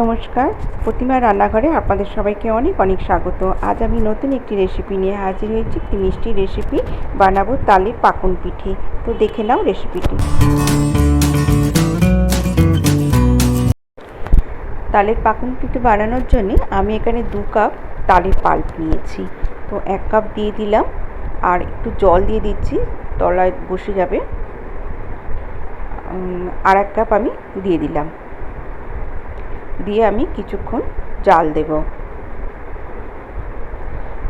নমস্কার, প্রতিমা রান্নাঘরে আপনাদের সবাইকে অনেক অনেক স্বাগত। আজ আমি নতুন একটি রেসিপি নিয়ে হাজির হয়েছি। একটি মিষ্টি রেসিপি বানাবো, তালের পাকন পিঠে। তো দেখে নাও রেসিপিটি। তালের পাকন পিঠে বানানোর জন্য আমি এখানে 2 কাপ তালের পাল্প নিয়েছি। তো 1 কাপ দিয়ে দিলাম, আর একটু জল দিয়ে দিচ্ছি, তলায় বসে যাবে। আর 1 কাপ আমি দিয়ে দিলাম, দিয়ে আমি কিছুক্ষণ জাল দেব।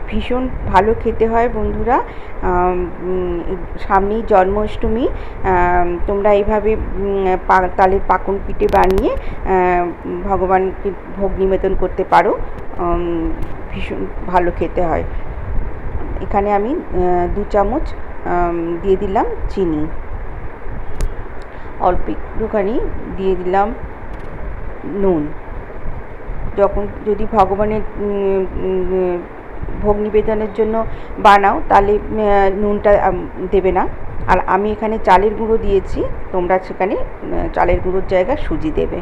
ভীষণ ভালো খেতে হয় বন্ধুরা। সামনেই জন্মাষ্টমী, তোমরা এইভাবে তালের পাকন পিঠে বানিয়ে ভগবানকে ভোগ নিবেদন করতে পারো। ভীষণ ভালো খেতে হয়। এখানে আমি 2 চামচ দিয়ে দিলাম চিনি, অল্প একটুখানি দিয়ে দিলাম নুন। যদি ভগবানের ভোগ নিবেদনের জন্য বানাও তাহলে নুনটা দেবে না। আর আমি এখানে চালের গুঁড়ো দিয়েছি, তোমরা সেখানে চালের গুঁড়োর জায়গায় সুজি দেবে।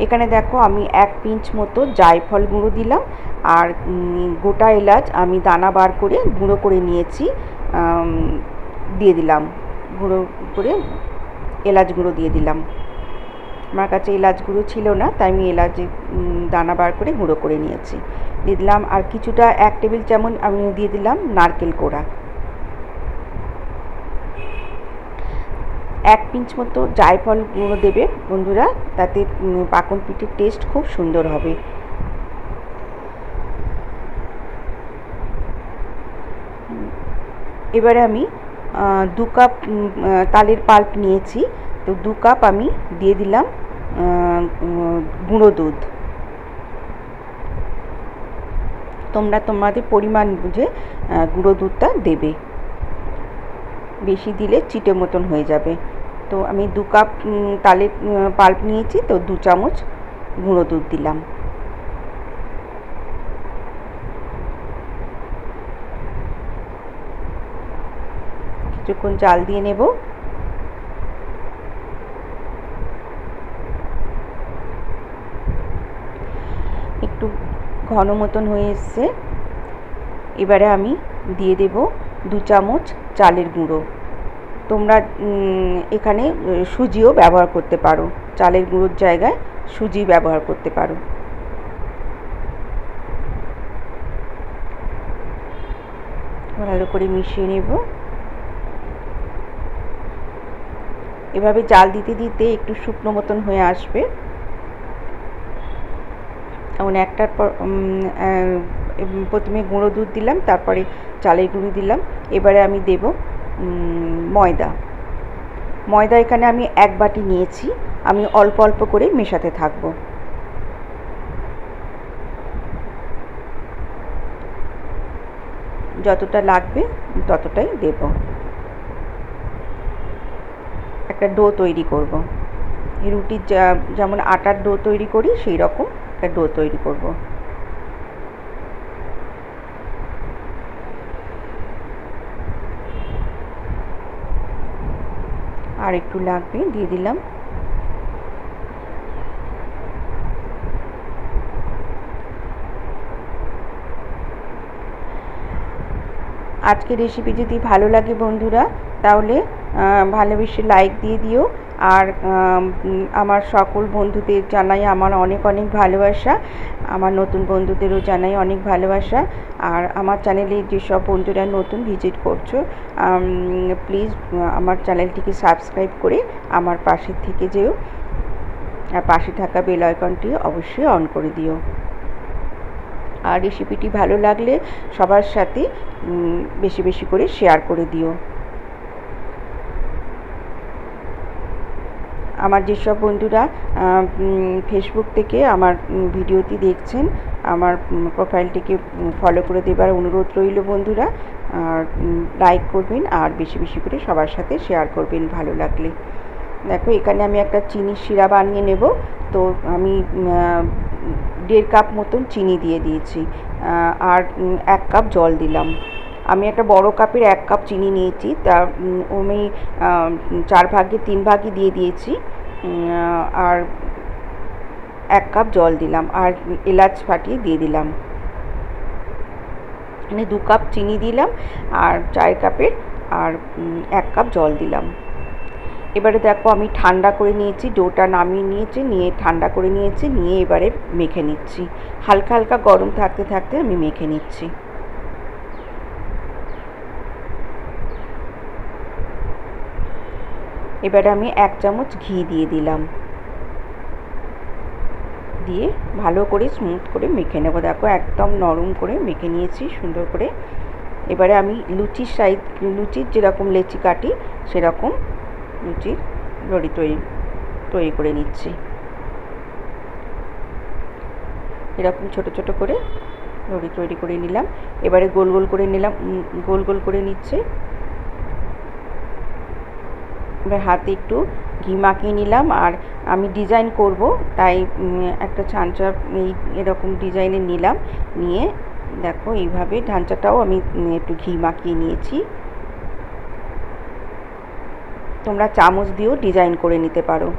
এখানে দেখো আমি 1 পিঞ্চ মতো জায়ফল গুঁড়ো দিলাম, আর গোটা এলাচ আমি দানা বার করে গুঁড়ো করে নিয়েছি, দিয়ে দিলাম। গুঁড়ো করে এলাচ গুঁড়ো দিয়ে দিলাম। আমার কাছে এলাচ গুঁড়ো ছিল না, তাই আমি এলাচ দানা বার করে গুঁড়ো করে নিয়েছি, দিয়ে দিলাম। আর কিছুটা 1 টেবিল চামচ আমি দিয়ে দিলাম নারকেল কোড়া। 1 পিঞ্চ মতো জায়ফল গুঁড়ো দেবে বন্ধুরা, তাতে পাকন পিঠের টেস্ট খুব সুন্দর হবে। এবারে আমি 2 কাপ তালের পাল্প নিয়েছি, তো 2 কাপ আমি দিয়ে দিলাম গুঁড়ো দুধ। তোমরা তোমাদের পরিমাণ বুঝে গুঁড়ো দুধটা দেবে, বেশি দিলে চিটে মতন হয়ে যাবে। তো আমি 2 কাপ তালের পাল্প নিয়েছি, তো 2 চামচ গুঁড়ো দুধ দিলাম। কিছুক্ষণ জাল দিয়ে নেব। একটু ঘন মতন হয়ে এসছে। এবারে আমি দিয়ে দেব 2 চামচ চালের গুঁড়ো। তোমরা এখানে সুজিও ব্যবহার করতে পারো, চালের গুঁড়োর জায়গায় সুজি ব্যবহার করতে পারো। ভালো করে মিশিয়ে নেব। এভাবে জাল দিতে দিতে একটু শুকনো মতন হয়ে আসবে। এমন একটার পর প্রথমে গুঁড়ো দুধ দিলাম, তারপরে চালের গুঁড়ো দিলাম। এবারে আমি দেব ময়দা এখানে আমি 1 বাটি নিয়েছি। আমি অল্প অল্প করে মেশাতে থাকব। যতটা লাগবে ততটাই দেব। একটা ডো তৈরি করব। রুটির যেমন আটার ডো তৈরি করি, সেই রকম একটা ডো তৈরি করব। আর একটু লাগবে, দিয়ে দিলাম। আজকের রেসিপি যদি ভালো লাগে বন্ধুরা, তাহলে ভালোবেসে লাইক দিয়ে দিও। আর আমার সকল বন্ধুদের জানাই আমার অনেক অনেক ভালোবাসা। আমার নতুন বন্ধুদেরও জানাই অনেক ভালোবাসা। আর আমার চ্যানেলে যেসব বন্ধুরা নতুন ভিজিট করছো, প্লিজ আমার চ্যানেলটিকে সাবস্ক্রাইব করে আমার পাশে থেকে যেও, আর পাশে থাকা বেল আইকনটি অবশ্যই অন করে দিও। আর রেসিপিটি ভালো লাগলে সবার সাথে বেশি বেশি করে শেয়ার করে দিও। আমার যেসব বন্ধুরা ফেসবুক থেকে আমার ভিডিওটি দেখছেন, আমার প্রোফাইলটিকে ফলো করে দেবার অনুরোধ রইল বন্ধুরা। আর লাইক করবেন, আর বেশি বেশি করে সবার সাথে শেয়ার করবেন ভালো লাগলে। দেখো এখানে আমি একটা চিনির শিরা বানিয়ে নেব। তো আমি 1.5 কাপ মতন চিনি দিয়ে দিয়েছি, আর 1 কাপ জল দিলাম। আমি একটা বড় কাপের 1 কাপ চিনি নিয়েছি, তা আমি 4 ভাগে 3 ভাগই দিয়ে দিয়েছি। আর 1 কাপ জল দিলাম আর এলাচ ফাটিয়ে দিয়ে দিলাম, মানে 2 কাপ চিনি দিলাম আর চায়ের কাপের আর 1 কাপ জল দিলাম। এবারে দেখো আমি ঠান্ডা করে নিয়েছি, ডোটা নামিয়ে নিয়েছি, নিয়ে ঠান্ডা করে নিয়েছি, নিয়ে এবারে মেখে নিচ্ছি। হালকা হালকা গরম থাকতে থাকতে আমি মেখে নিচ্ছি। এবারে আমি 1 চামচ ঘি দিয়ে দিলাম, দিয়ে ভালো করে স্মুথ করে মেখে নেব। দেখো একদম নরম করে মেখে নিয়েছি সুন্দর করে। এবারে আমি লুচির যেরকম লেচি কাটি সেরকম লুচির লড়ি তৈরি করে নিচ্ছি। এরকম ছোট ছোট করে লড়ি তৈরি করে নিলাম। এবারে গোল গোল করে নিচ্ছে। এবার হাতে একটু ঘি মাখিয়ে নিলাম, আর আমি ডিজাইন করব তাই একটা ছাঁচা এরকম ডিজাইনের নিলাম, নিয়ে দেখো এইভাবে ঢাঞ্চাটাও আমি একটু ঘি মাখিয়ে নিয়েছি। তোমরা চামচ দিয়েও ডিজাইন করে নিতে পারো।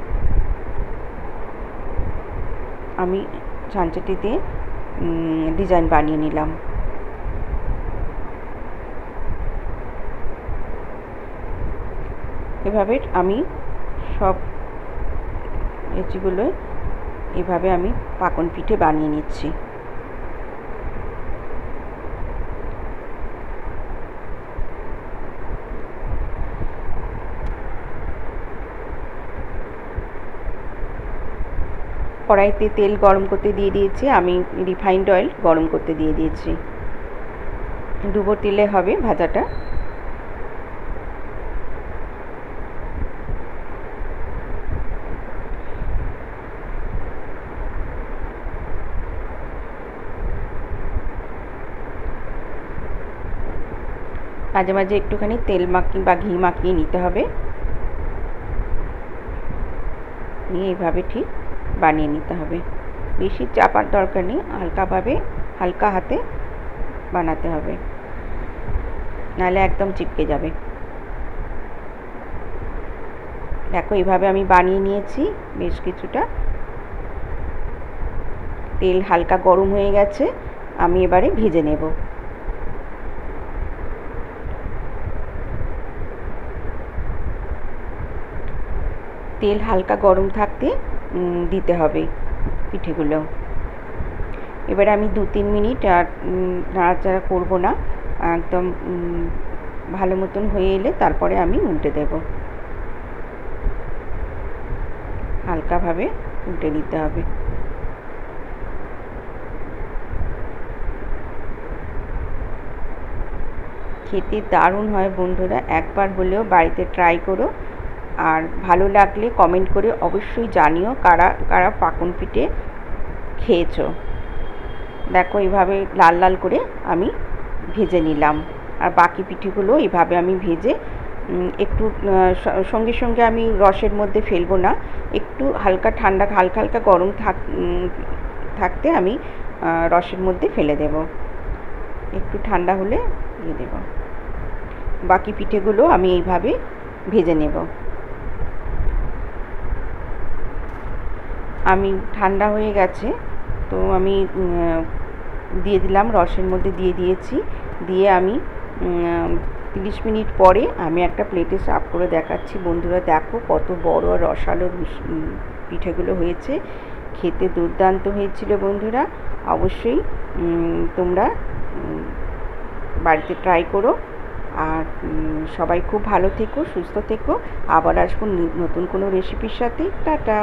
আমি ছাঁচটিতে ডিজাইন বানিয়ে নিলাম। এভাবে আমি সব লেচিগুলো এভাবে আমি পাকন পিঠে বানিয়ে নিচ্ছি। কড়াইতে তেল গরম করতে দিয়ে দিয়েছি, আমি রিফাইন্ড অয়েল গরম করতে দিয়ে দিয়েছি। ডুবো তেলে হবে ভাজাটা। মাঝে মাঝে একটুখানি তেল মাখিয়ে বা ঘি মাখিয়ে নিতে হবে, নিয়ে এইভাবে ঠিক বানিয়ে নিতে হবে। বেশি চাপার দরকার নেই, হালকা হাতে বানাতে হবে, নাহলে একদম চিপকে যাবে। দেখো এইভাবে আমি বানিয়ে নিয়েছি বেশ কিছুটা। তেল হালকা গরম হয়ে গেছে, আমি এবারে ভেজে নেব। তেল হালকা গরম থাকতে দিতে হবে পিঠেগুলো। এবারে আমি 2-3 মিনিট আর নাড়াচাড়া করব না, একদম ভালো মতন হয়ে এলে তারপরে আমি উল্টে দেব। হালকাভাবে উল্টে দিতে হবে। খেতে দারুণ হয় বন্ধুরা, একবার হলেও বাড়িতে ট্রাই করো। আর ভালো লাগলে কমেন্ট করে অবশ্যই জানিও কারা কারা পাকন পিঠে খেয়েছো। দেখো এইভাবে লাল লাল করে আমি ভেজে নিলাম, আর বাকি পিঠেগুলো এইভাবে আমি ভেজে একটু সঙ্গে সঙ্গে আমি রসের মধ্যে ফেলবো না, একটু হালকা হালকা গরম থাকতে আমি রসের মধ্যে ফেলে দেব, একটু ঠান্ডা হলে দিয়ে দেব। বাকি পিঠেগুলো আমি এইভাবে ভেজে নেব। আমি ঠান্ডা হয়ে গেছে তো আমি দিয়ে দিলাম, রসের মধ্যে দিয়ে দিয়েছি। দিয়ে আমি 30 মিনিট পরে আমি একটা প্লেটে সার্ভ করে দেখাচ্ছি। বন্ধুরা দেখো কত বড় রসালো পিঠেগুলো হয়েছে, খেতে দুর্দান্ত হয়েছিল বন্ধুরা। অবশ্যই তোমরা বাড়িতে ট্রাই করো। আর সবাই খুব ভালো থেকো, সুস্থ থেকো। আবার আসবো নতুন কোনো রেসিপির সাথে। টাটা।